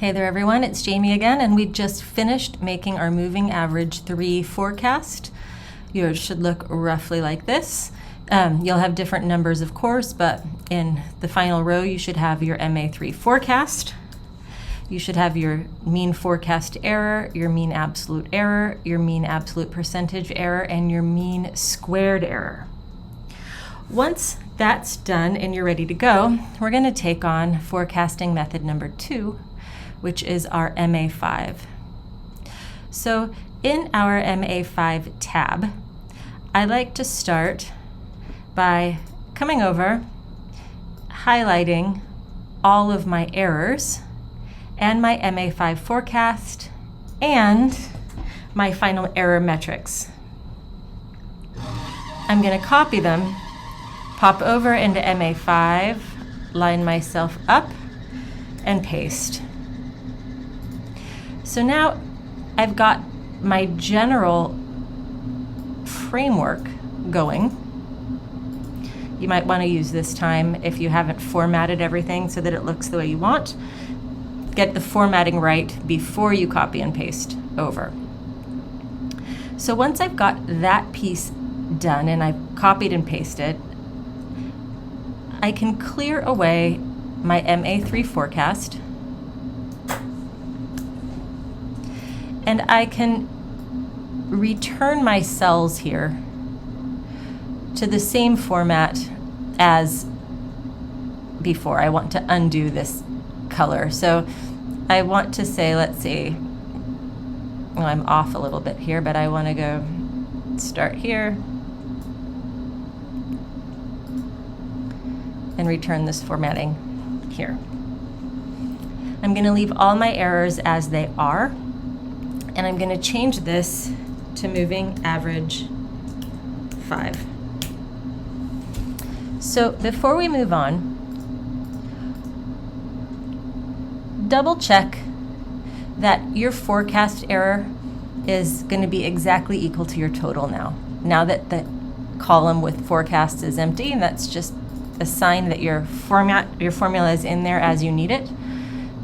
Hey there everyone, it's Jamie again, and we just finished making our moving average 3 forecast. Yours should look roughly like this. You'll have different numbers of course, but in the final row you should have your MA3 forecast. You should have your mean forecast error, your mean absolute error, your mean absolute percentage error, and your mean squared error. Once that's done and you're ready to go, we're going to take on forecasting method number 2, which is our MA5. So in our MA5 tab, I like to start by coming over, highlighting all of my errors and my MA5 forecast and my final error metrics. I'm going to copy them, pop over into MA5, line myself up, and paste. So now I've got my general framework going. You might want to use this time if you haven't formatted everything so that it looks the way you want. Get the formatting right before you copy and paste over. So once I've got that piece done and I've copied and pasted, I can clear away my MA3 forecast, and I can return my cells here to the same format as before. I want to undo this color. So I want to say, let's see, well, I'm off a little bit here, but I want to go start here and return this formatting here. I'm going to leave all my errors as they are, and I'm going to change this to moving average 5. So before we move on, double check that your forecast error is going to be exactly equal to your total now. Now that the column with forecasts is empty, that's just a sign that your formula is in there as you need it.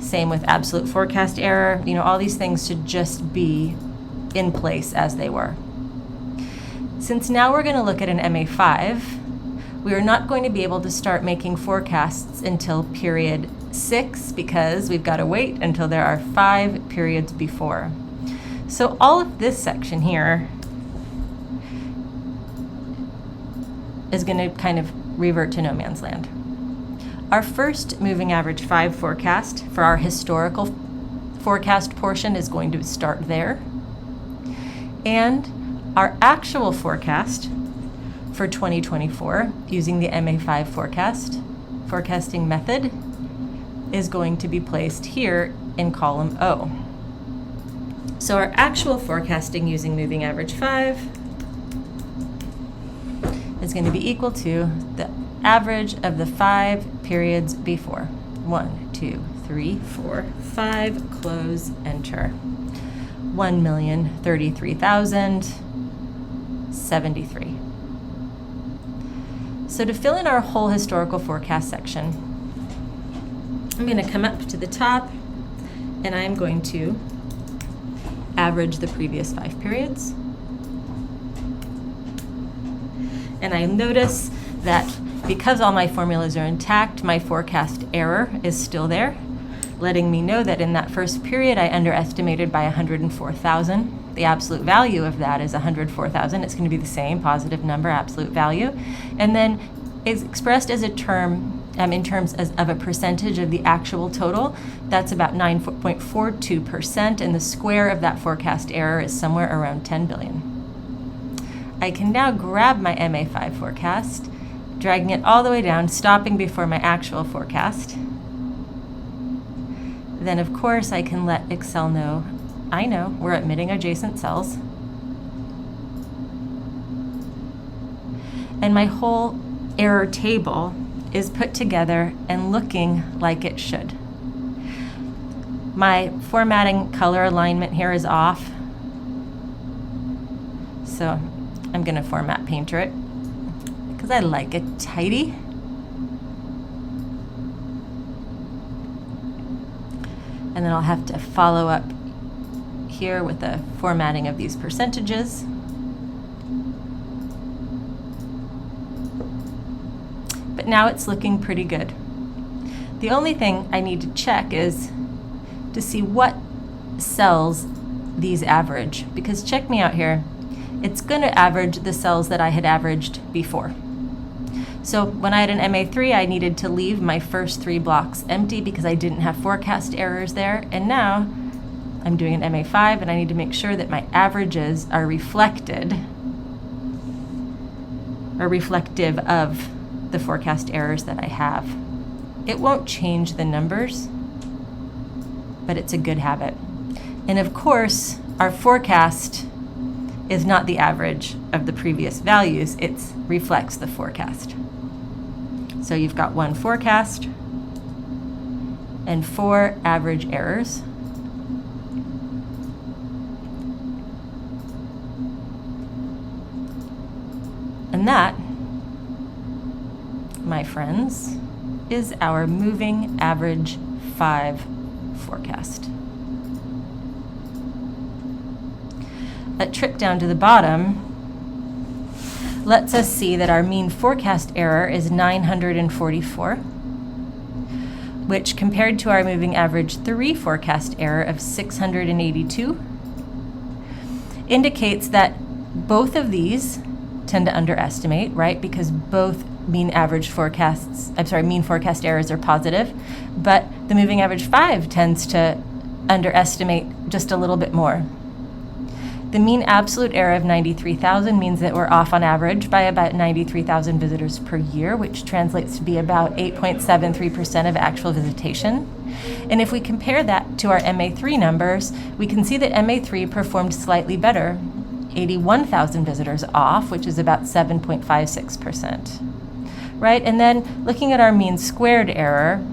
Same with absolute forecast error. All these things should just be in place as they were. Since now we're going to look at an MA5, we are not going to be able to start making forecasts until period 6 because we've got to wait until there are 5 periods before. So all of this section here is going to kind of revert to no man's land. Our first moving average 5 forecast for our historical forecast portion is going to start there. And our actual forecast for 2024 using the MA5 forecasting method is going to be placed here in column O. So our actual forecasting using moving average 5 is going to be equal to the average of the 5 periods before. 1, 2, 3, 4, 5, close, enter. 1,033,073. So to fill in our whole historical forecast section, I'm going to come up to the top and I'm going to average the previous 5 periods. And I notice that because all my formulas are intact, my forecast error is still there, letting me know that in that first period I underestimated by 104,000. The absolute value of that is 104,000. It's going to be the same positive number, absolute value. And then it's expressed as a term in terms of a percentage of the actual total. That's about 9.42%, and the square of that forecast error is somewhere around 10 billion. I can now grab my MA5 forecast, dragging it all the way down, stopping before my actual forecast. Then, of course, I can let Excel know, I know, we're omitting adjacent cells. And my whole error table is put together and looking like it should. My formatting color alignment here is off, so I'm going to format painter it because I like it tidy. And then I'll have to follow up here with the formatting of these percentages. But now it's looking pretty good. The only thing I need to check is to see what cells these average, because check me out here. It's going to average the cells that I had averaged before. So when I had an MA3, I needed to leave my first 3 blocks empty because I didn't have forecast errors there. And now I'm doing an MA5 and I need to make sure that my averages are reflected or reflective of the forecast errors that I have. It won't change the numbers, but it's a good habit. And of course, our forecast is not the average of the previous values, it reflects the forecast. So you've got 1 forecast and 4 average errors. And that, my friends, is our moving average 5 forecast. A trip down to the bottom lets us see that our mean forecast error is 944, which compared to our moving average 3 forecast error of 682 indicates that both of these tend to underestimate, right? Because both mean forecast errors are positive, but the moving average 5 tends to underestimate just a little bit more. The mean absolute error of 93,000 means that we're off on average by about 93,000 visitors per year, which translates to be about 8.73% of actual visitation. And if we compare that to our MA3 numbers, we can see that MA3 performed slightly better, 81,000 visitors off, which is about 7.56%. Right? And then looking at our mean squared error,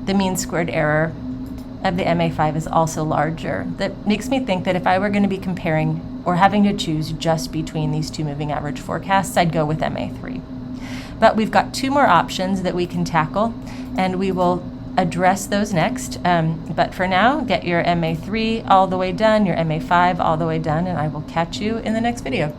the mean squared error of the MA5 is also larger. That makes me think that if I were going to be comparing or having to choose just between these 2 moving average forecasts, I'd go with MA3. But we've got 2 more options that we can tackle, and we will address those next. But for now, get your MA3 all the way done, your MA5 all the way done, and I will catch you in the next video.